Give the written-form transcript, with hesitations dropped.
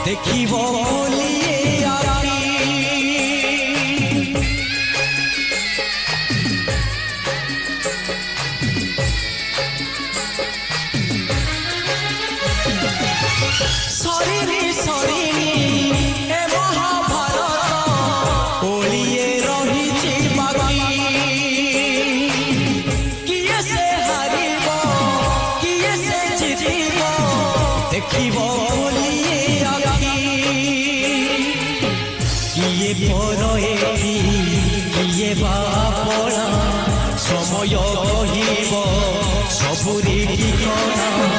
দেখিব বলিয়ে আকি সরিনি সরিনি এ মহাভারত ওলিয়ে রহিছি বাকি কিয়ে সে হারিব কিয়ে সে জিতিব দেখিব বলিয়ে আকি কিয়ে পরয়েতি কিয়ে বাপনা সময় কহিব সবুরি ঠিকনা